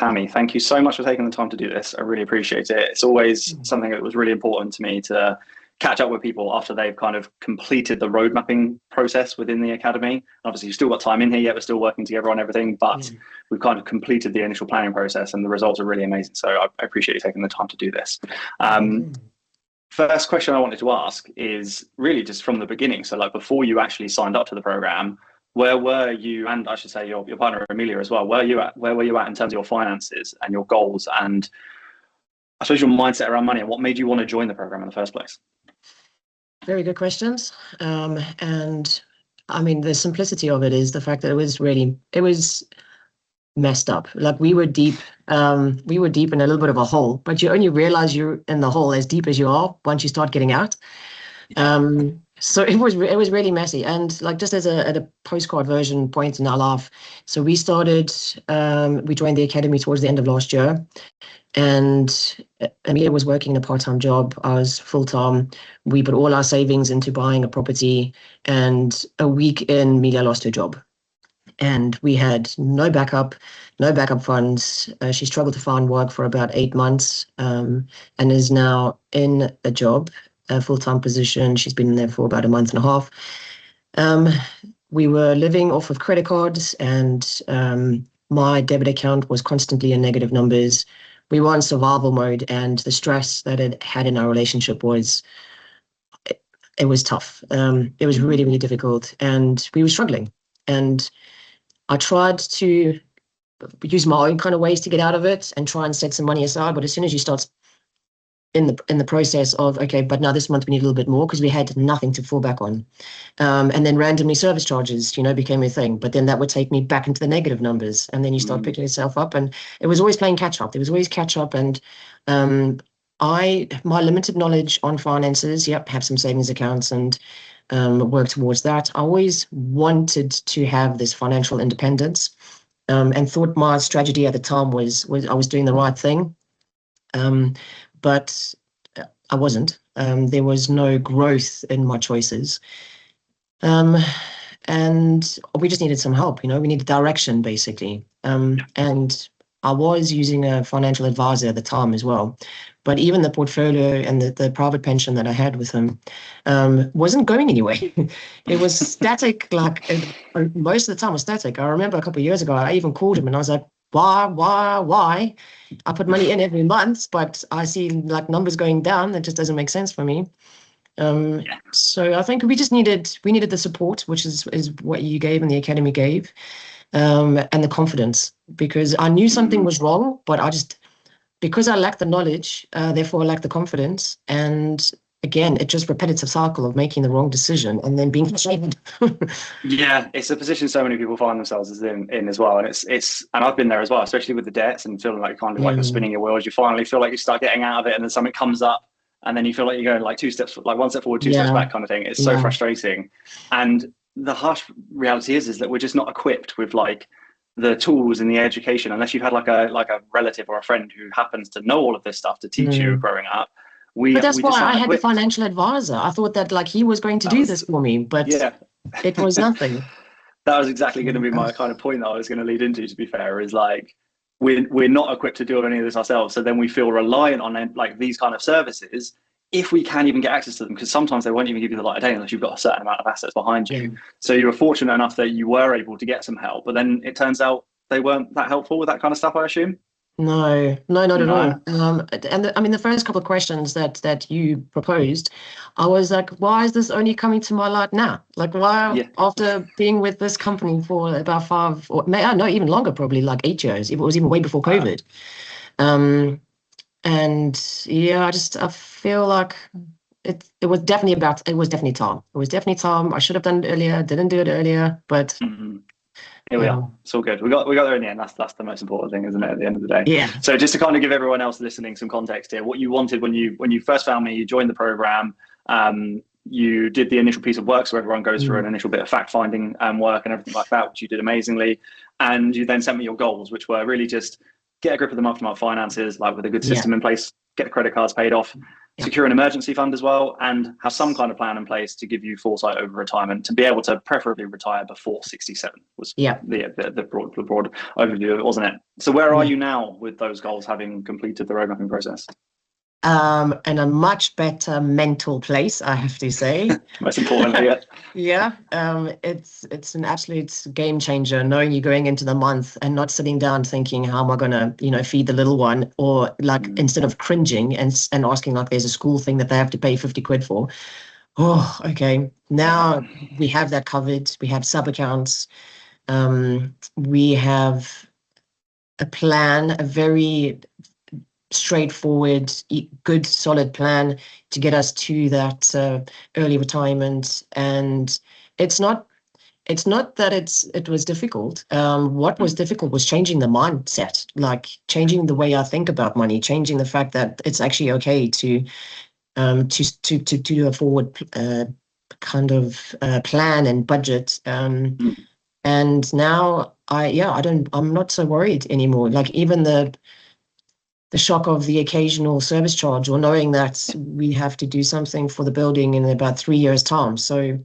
Tammy, thank you so much for taking the time to do this. I really appreciate it. It's always something that was really important to me to catch up with people after they've kind of completed the road mapping process within the academy. Obviously, you've still got time in here yet. We're still working together on everything, but we've kind of completed the initial planning process and the results are really amazing. So I appreciate you taking the time to do this. First question I wanted to ask is really just from the beginning. So like before you actually signed up to the program, where were you, and I should say your partner Amelia as well, where were you at in terms of your finances and your goals and I suppose your mindset around money, and what made you want to join the program in the first place? Very good questions. And I mean, the simplicity of it is the fact that it was messed up. Like we were deep in a little bit of a hole, but you only realize you're in the hole as deep as you are once you start getting out. So it was really messy. And like just as a postcard version point in our life, so we joined the academy towards the end of last year. And Amelia was working a part-time job. I was full-time. We put all our savings into buying a property, and a week in, Amelia lost her job. And we had no backup funds. She struggled to find work for about 8 months, and is now in a job, a full-time position. She's been in there for about a month and a half. We were living off of credit cards, and my debit account was constantly in negative numbers. We were in survival mode, and the stress that it had in our relationship was tough. It was really, really difficult, and we were struggling. And I tried to use my own kind of ways to get out of it and try and set some money aside. But as soon as you start in the process of, okay, but now this month we need a little bit more because we had nothing to fall back on. And then randomly service charges, became a thing. But then that would take me back into the negative numbers. And then you start picking yourself up. And it was always playing catch up. There was always catch up. And my limited knowledge on finances, have some savings accounts and work towards that. I always wanted to have this financial independence, and thought my strategy at the time was I was doing the right thing. But I wasn't. There was no growth in my choices. And we just needed some help, we needed direction, basically. And I was using a financial advisor at the time as well. But even the portfolio and the private pension that I had with him wasn't going anywhere. It was static, most of the time was static. I remember a couple of years ago, I even called him and I was like, why? I put money in every month, but I see numbers going down. That just doesn't make sense for me. So I think we needed the support, which is what you gave and the academy gave, and the confidence, because I knew something was wrong, but because I lacked the knowledge, therefore I lacked the confidence. And again, it's just repetitive cycle of making the wrong decision and then being frustrated. Yeah, it's a position so many people find themselves in as well. And it's and I've been there as well, especially with the debts and feeling like kind of like you're spinning your wheels. You finally feel like you start getting out of it, and then something comes up, and then you feel like you're going one step forward, two steps back kind of thing. It's so frustrating. And the harsh reality is that we're just not equipped with the tools and the education, unless you've had like a relative or a friend who happens to know all of this stuff to teach you growing up. But that's why I had the financial advisor. I thought that he was going to do this for me, but it was nothing. That was exactly going to be my kind of point that I was going to lead into, to be fair, is we're not equipped to do any of this ourselves. So then we feel reliant on these kind of services, if we can even get access to them, because sometimes they won't even give you the light of day unless you've got a certain amount of assets behind you. So you were fortunate enough that you were able to get some help, but then it turns out they weren't that helpful with that kind of stuff, I assume. No, not at all. And the first couple of questions that you proposed, I was like, why is this only coming to my light now? Why, after being with this company for about 5 or no, even longer, probably 8 years. It was even way before COVID. And I feel like it was definitely time. It was definitely time. I should have done it earlier. Didn't do it earlier, but. Here we are. It's all good. We got there in the end. That's the most important thing, isn't it? At the end of the day. Yeah. So just to kind of give everyone else listening some context here, what you wanted when you first found me, you joined the program. You did the initial piece of work, so everyone goes through an initial bit of fact finding work and everything like that, which you did amazingly. And you then sent me your goals, which were really just get a grip of the month-to-month finances, with a good system in place, get the credit cards paid off, secure an emergency fund as well, and have some kind of plan in place to give you foresight over retirement, to be able to preferably retire before 67 was the broad overview, wasn't it? So where are you now with those goals, having completed the road mapping process? In a much better mental place, I have to say. Most importantly, it's an absolute game changer, knowing you're going into the month and not sitting down thinking, how am I gonna, feed the little one, or like instead of cringing and asking like there's a school thing that they have to pay 50 quid for. Oh, okay. Now we have that covered. We have sub accounts. We have a plan, a very straightforward, good, solid plan to get us to that early retirement. And it's not that it was difficult. What was difficult was changing the mindset, like changing the way I think about money, changing the fact that it's actually okay to do a forward kind of plan and budget. And now I'm not so worried anymore. Like even the shock of the occasional service charge, or knowing that we have to do something for the building in about 3 years' time. So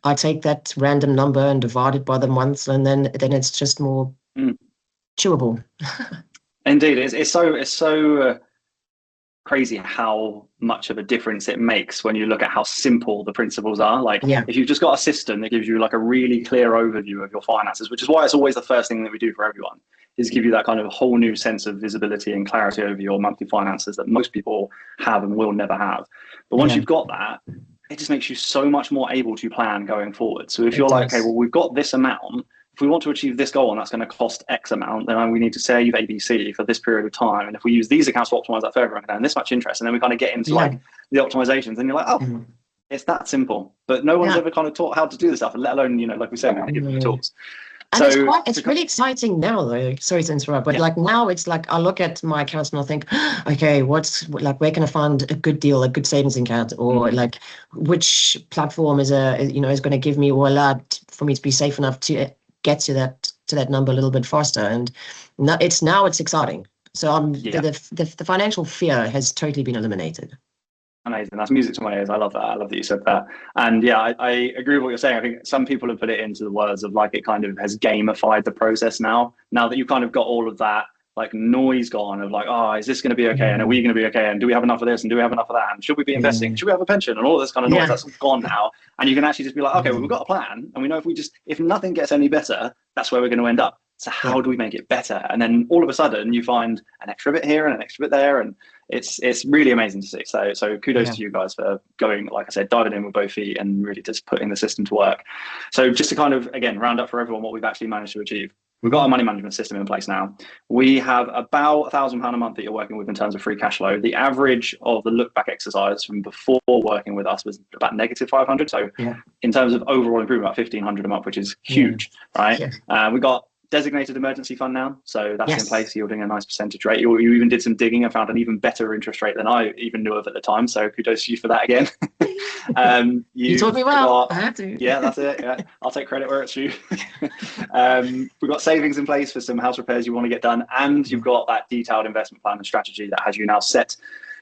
I take that random number and divide it by the months, and then it's just more chewable. Indeed, it's so crazy how much of a difference it makes when you look at how simple the principles are. Like if you've just got a system that gives you like a really clear overview of your finances, which is why it's always the first thing that we do for everyone, is give you that kind of whole new sense of visibility and clarity over your monthly finances that most people have and will never have. But once you've got that, it just makes you so much more able to plan going forward. So if you're like, okay, well, we've got this amount, if we want to achieve this goal and that's going to cost X amount, then we need to save ABC for this period of time. And if we use these accounts to optimize that further, and this much interest, and then we kind of get into like the optimizations, and you're like, oh, it's that simple. But no one's ever kind of taught how to do this stuff, let alone, like we said, we give you tools. And it's really exciting now, though. Sorry to interrupt, but like now it's like I look at my accounts and I think, okay, what's like, where can I find a good deal, a good savings account, or like which platform is is going to give me or allow for me to be safe enough to get to that number a little bit faster. And now it's exciting. So the financial fear has totally been eliminated. Amazing. That's music to my ears. I love that. I love that you said that. And I agree with what you're saying. I think some people have put it into the words of like it kind of has gamified the process now that you've kind of got all of that like noise gone of like, oh, is this going to be okay? And are we going to be okay? And do we have enough of this? And do we have enough of that? And should we be investing? Should we have a pension? And all this kind of noise that's gone now. And you can actually just be like, okay, well, we've got a plan. And we know if nothing gets any better, that's where we're going to end up. So how do we make it better? And then all of a sudden you find an extra bit here and an extra bit there. And it's really amazing to see. So kudos to you guys for going, like I said, diving in with both feet and really just putting the system to work. So just to kind of, again, round up for everyone what we've actually managed to achieve. We've got a money management system in place now. We have about £1,000 a month that you're working with in terms of free cash flow. The average of the look back exercise from before working with us was about negative 500. So in terms of overall improvement, about 1,500 a month, which is huge, right? We got designated emergency fund now, so that's in place, yielding a nice percentage rate. You even did some digging and found an even better interest rate than I even knew of at the time, so kudos to you for that again. You taught me well. I had to. Yeah, that's it. Yeah, I'll take credit where it's due. We've got savings in place for some house repairs you want to get done, and you've got that detailed investment plan and strategy that has you now set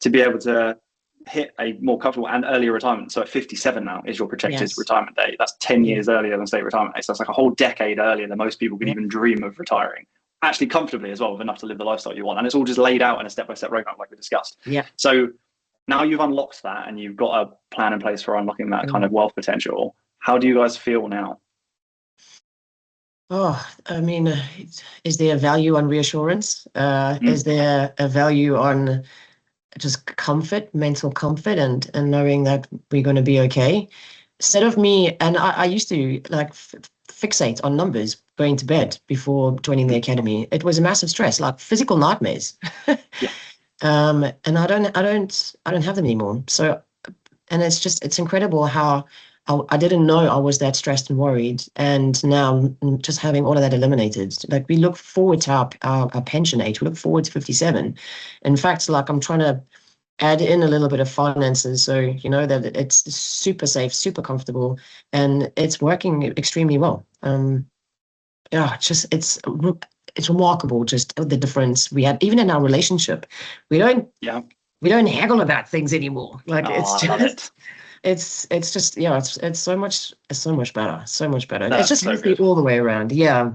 to be able to hit a more comfortable and earlier retirement. So at 57 now is your projected retirement date. That's 10 years earlier than state retirement age. So that's like a whole decade earlier than most people could even dream of retiring, actually comfortably as well, with enough to live the lifestyle you want. And it's all just laid out in a step-by-step roadmap like we discussed. So now you've unlocked that and you've got a plan in place for unlocking that kind of wealth potential. How do you guys feel now? Oh, I mean, is there a value on reassurance? Is there a value on just comfort, mental comfort, and knowing that we're going to be okay? Instead of me, and I used to like fixate on numbers going to bed before joining the academy. It was a massive stress, like physical nightmares. And I don't have them anymore. So, and it's incredible how I didn't know I was that stressed and worried, and now I'm just having all of that eliminated. Like we look forward to our pension age. We look forward to 57. In fact, like I'm trying to add in a little bit of finances, so that it's super safe, super comfortable, and it's working extremely well. It's remarkable just the difference we have, even in our relationship. We don't we don't haggle about things anymore. Like it's I love it. just it's just yeah, it's so much better, so much better. It's That's just so healthy good. all the way around. Yeah.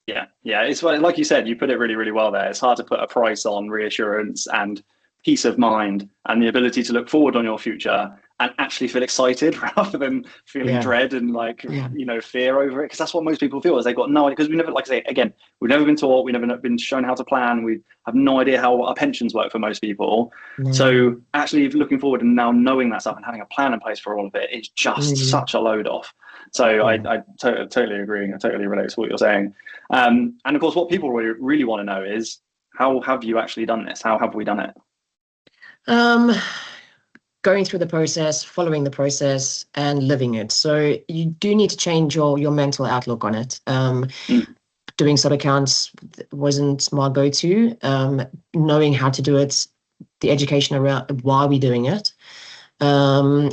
Yeah. It's like you said, you put it really, really well there. It's hard to put a price on reassurance and peace of mind and the ability to look forward on your future and actually feel excited rather than feeling Yeah. dread and like, Yeah. fear over it. Because that's what most people feel is they've got no idea. Because we never, like I say, again, we've never been taught, we've never been shown how to plan. We have no idea how our pensions work for most people. No. So actually looking forward and now knowing that stuff and having a plan in place for all of it is just such a load off. So I totally agree. I totally relate to what you're saying. And of course, what people really want to know is, how have you actually done this? How have we done it? Going through the process, following the process, and living it. So you do need to change your mental outlook on it. Doing sub accounts wasn't my go-to. Knowing how to do it, the education around why we're doing it,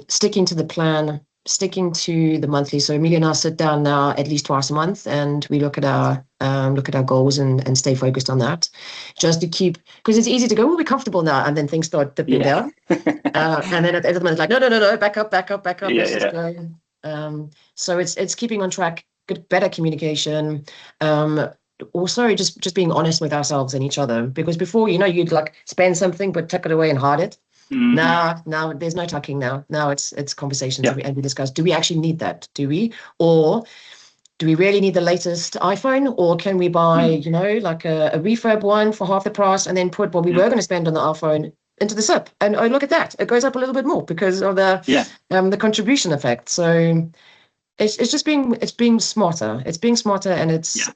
sticking to the plan, sticking to the monthly. So Amelia and I sit down now at least twice a month, and we look at our goals and stay focused on that, just to keep, because it's easy to go, we're comfortable now, and then things start dipping down, and then at the end of the month, it's like no, back up, let's just go. So it's keeping on track, good, better communication. Also just being honest with ourselves and each other, because before, you'd like spend something but tuck it away and hide it. Now there's no tucking now. Now it's conversations, and we discuss, do we actually need that? Do we? Or do we really need the latest iPhone? Or can we buy, like a refurb one for half the price and then put what we were going to spend on the iPhone into the SIP? And oh, look at that. It goes up a little bit more because of the contribution effect. So it's being smarter. It's being smarter, and it's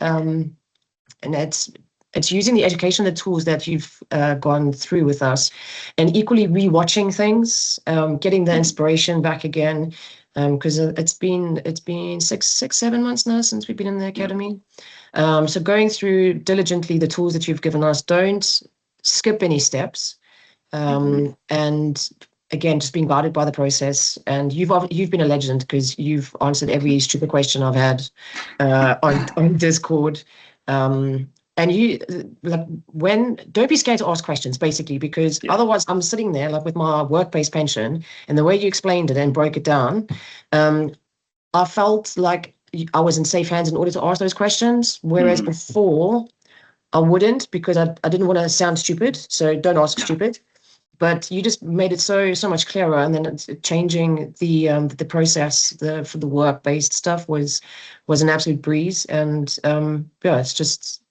using the education, the tools that you've gone through with us, and equally rewatching things, getting the inspiration back again, because it's been 6-7 months now since we've been in the academy. So going through diligently the tools that you've given us, don't skip any steps, and again, just being guided by the process. And you've been a legend, because you've answered every stupid question I've had on Discord. And you don't be scared to ask questions, basically, because otherwise I'm sitting there like with my work-based pension, and the way you explained it and broke it down, I felt like I was in safe hands in order to ask those questions. Whereas before I wouldn't, because I didn't want to sound stupid. So don't ask stupid. But you just made it so much clearer, and then it's changing the process for the work-based stuff was an absolute breeze. And it's just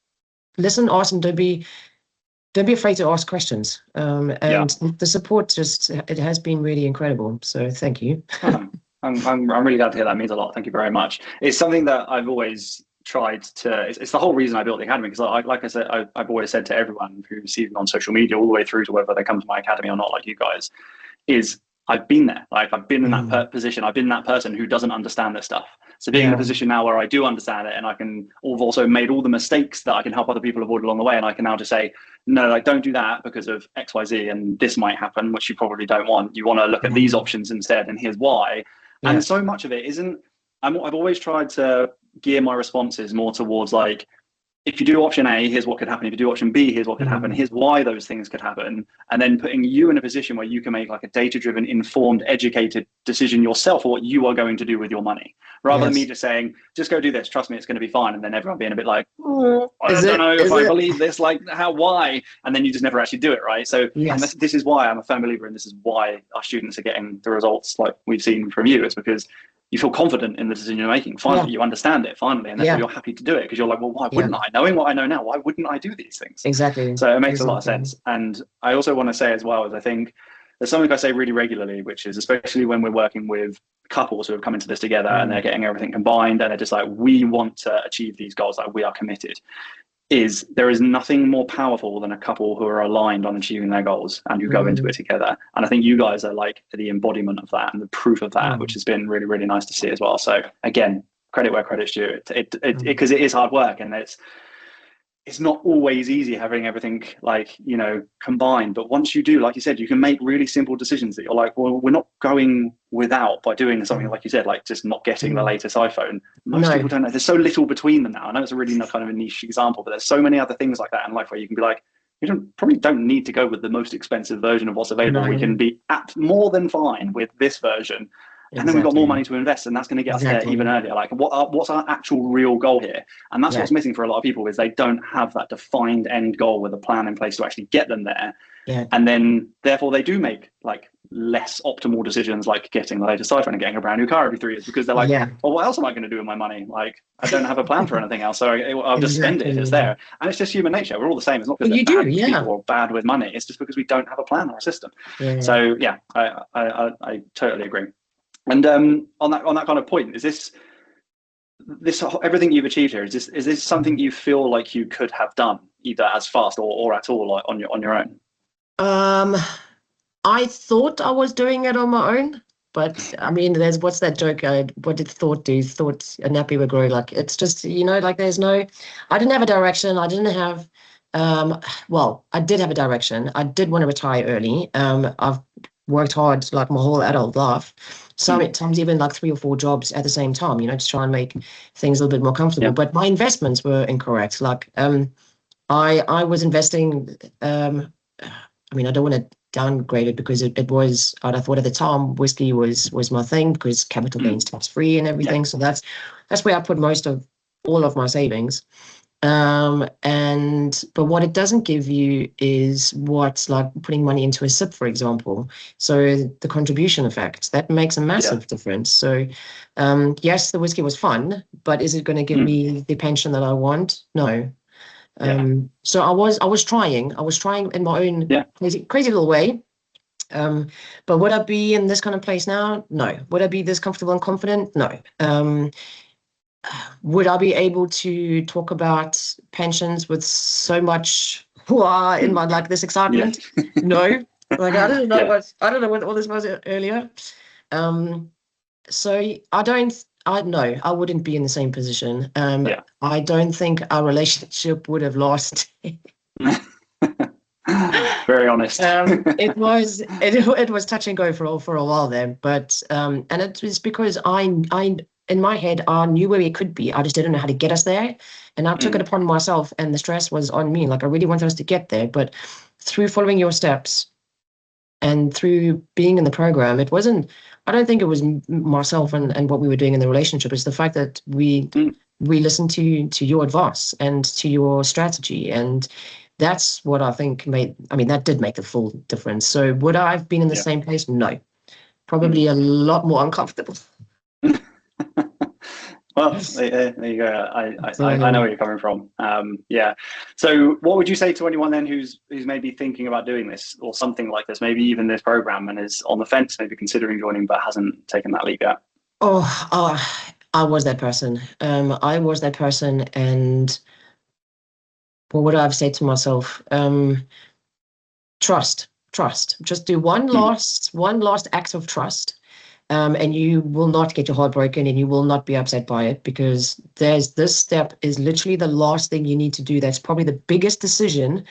listen, ask, and don't be afraid to ask questions. And the support it has been really incredible. So thank you. I'm really glad to hear that. It means a lot. Thank you very much. It's something that I've always tried to. It's the whole reason I built the academy, because like I said, I've always said to everyone who sees me on social media, all the way through to whether they come to my academy or not, like you guys, is I've been there. Like I've been in that position. I've been that person who doesn't understand this stuff. So being in a position now where I do understand it, and I've also made all the mistakes that I can help other people avoid along the way, and I can now just say, no, like don't do that because of X, Y, Z, and this might happen, which you probably don't want. You want to look at these options instead, and here's why. And so much of it isn't. I've always tried to gear my responses more towards like, if you do option A, here's what could happen. If you do option B, here's what could happen. Here's why those things could happen. And then putting you in a position where you can make like a data-driven, informed, educated decision yourself for what you are going to do with your money. Rather than me just saying, just go do this. Trust me, it's going to be fine. And then everyone being a bit like, I don't know if I believe this, like why? And then you just never actually do it, right? So and this is why I'm a firm believer, and this is why our students are getting the results like we've seen from you. It's because you feel confident in the decision you're making. Finally, you understand it, finally, and therefore you're happy to do it, because you're like, well, why wouldn't I? Knowing what I know now, why wouldn't I do these things? Exactly. So it makes a lot of sense. And I also want to say as well, is I think there's something I say really regularly, which is especially when we're working with couples who have come into this together and they're getting everything combined, and they're just like, we want to achieve these goals, like we are committed. There is nothing more powerful than a couple who are aligned on achieving their goals and who go into it together. And I think you guys are like the embodiment of that and the proof of that, which has been really, really nice to see as well. So again, credit where credit's due, because it is hard work, and it's not always easy having everything like, combined. But once you do, like you said, you can make really simple decisions that you're like, well, we're not going without by doing something like you said, like just not getting the latest iPhone. Most people don't know. There's so little between them now. I know it's a really kind of a niche example, but there's so many other things like that in life where you can be like, we probably don't need to go with the most expensive version of what's available. No. We can be more than fine with this version. And then we've got more money to invest, and that's going to get us there even earlier. Like, what's our actual real goal here? And that's what's missing for a lot of people, is they don't have that defined end goal with a plan in place to actually get them there. Yeah. And then, therefore, they do make like less optimal decisions, like getting the latest iPhone and getting a brand new car every 3 years, because they're like, well, what else am I going to do with my money? Like, I don't have a plan for anything else, so I'll just spend it if it's there. And it's just human nature. We're all the same. It's not because we're bad people or bad with money. It's just because we don't have a plan or a system. So yeah, I totally agree. And on that kind of point, is this everything you've achieved here? Is this something you feel like you could have done either as fast or at all, like on your own? I thought I was doing it on my own, but I mean, what's that joke? What did thought do? Thought a nappy would grow. Like, it's just, like I didn't have a direction. I didn't have, well, I did have a direction. I did want to retire early. I've worked hard like my whole adult life. Sometimes even like 3 or 4 jobs at the same time, to try and make things a little bit more comfortable. But my investments were incorrect. Like, I was investing, I mean, I don't want to downgrade it because it was, I thought at the time whiskey was my thing because capital gains tax free and everything. So that's where I put all of my savings. But what it doesn't give you is what's like putting money into a SIP, for example. So the contribution effect, that makes a massive difference. So yes, the whiskey was fun, but is it going to give me the pension that I want? No. So I was trying in my own crazy little way. But would I be in this kind of place now? No. Would I be this comfortable and confident? No. Would I be able to talk about pensions with so much in my like this excitement? No. Like I don't know what all this was earlier. So I wouldn't be in the same position. I don't think our relationship would have lasted. Very honest. It was touch and go for a while there, but and it was because I in my head I knew where we could be. I just didn't know how to get us there, and I took it upon myself, and the stress was on me. Like I really wanted us to get there, but through following your steps and through being in the program, it wasn't. I don't think it was myself and what we were doing in the relationship. It's the fact that we listened to your advice and to your strategy, and that's what I think that did make the full difference. So would I have been in the same place? No, probably a lot more uncomfortable. Well, there you go. I know where you're coming from. So what would you say to anyone then who's maybe thinking about doing this or something like this, maybe even this program, and is on the fence, maybe considering joining but hasn't taken that leap yet? I was that person. I was that person, and what would I have said to myself? Trust. Just do one last act of trust. And you will not get your heart broken, and you will not be upset by it, because this step is literally the last thing you need to do. That's probably the biggest decision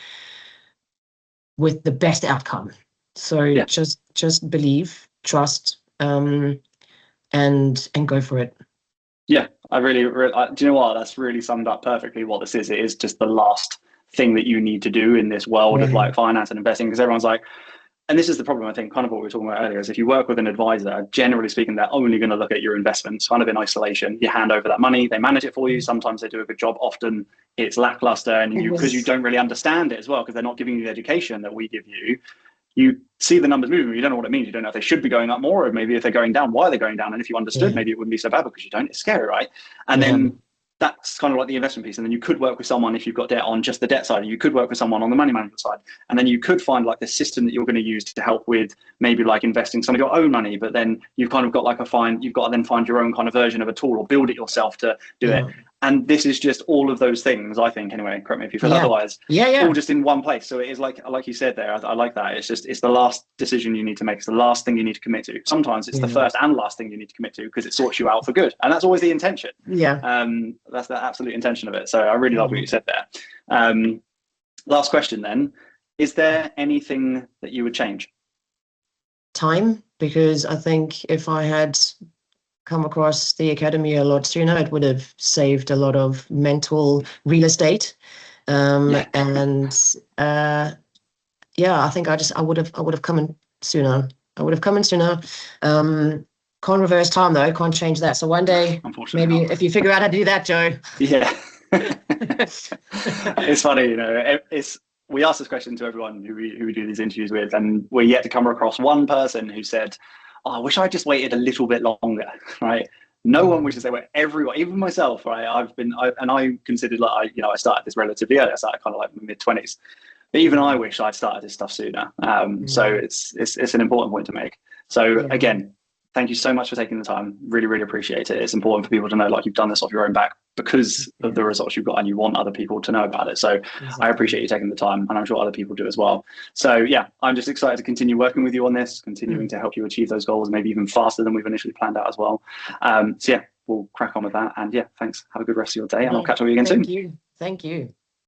with the best outcome. So just believe, trust, and go for it. Yeah, I really do you know what? That's really summed up perfectly what this is. It is just the last thing that you need to do in this world of like finance and investing, because everyone's like. And this is the problem, I think, kind of what we were talking about earlier, is if you work with an advisor, generally speaking, they're only going to look at your investments kind of in isolation. You hand over that money, they manage it for you. Sometimes they do a good job. Often it's lackluster, and because you don't really understand it as well, because they're not giving you the education that we give you, you see the numbers moving, you don't know what it means. You don't know if they should be going up more, or maybe if they're going down, why they're going down. And if you understood, maybe it wouldn't be so bad, because you don't. It's scary, right? And then that's kind of like the investment piece. And then you could work with someone, if you've got debt, on just the debt side. You could work with someone on the money management side. And then you could find like the system that you're going to use to help with maybe like investing some of your own money. But then you've kind of got like you've got to then find your own kind of version of a tool, or build it yourself to do it. And this is just all of those things, I think, anyway, correct me if you feel otherwise, all just in one place. So it is like you said there, I like that. It's the last decision you need to make. It's the last thing you need to commit to. Sometimes it's the first and last thing you need to commit to, because it sorts you out for good. And that's always the intention. That's the absolute intention of it. So I really love what you said there. Last question then, is there anything that you would change? Time, because I think if I had come across the academy a lot sooner, it would have saved a lot of mental real estate. And yeah, I think I would have come in sooner. I would have come in sooner. Can't reverse time though. Can't change that. So one day, Unfortunately, maybe not. if you figure out how to do that, Joe. Yeah. It's funny, you know, we ask this question to everyone who we do these interviews with, and we're yet to come across one person who said, oh, I wish I just waited a little bit longer, right? No one wishes they were. Everyone, even myself, right? I considered like, I started this relatively early. I started kind of like mid-20s. But even I wish I'd started this stuff sooner. So it's an important point to make. So again, thank you so much for taking the time. Really, really appreciate it. It's important for people to know, like, you've done this off your own back because of the results you've got, and you want other people to know about it. So I appreciate you taking the time, and I'm sure other people do as well. So yeah, I'm just excited to continue working with you on this, continuing to help you achieve those goals, maybe even faster than we've initially planned out as well. So yeah, we'll crack on with that. And yeah, thanks. Have a good rest of your day, and I'll catch up with you again soon. Thank you.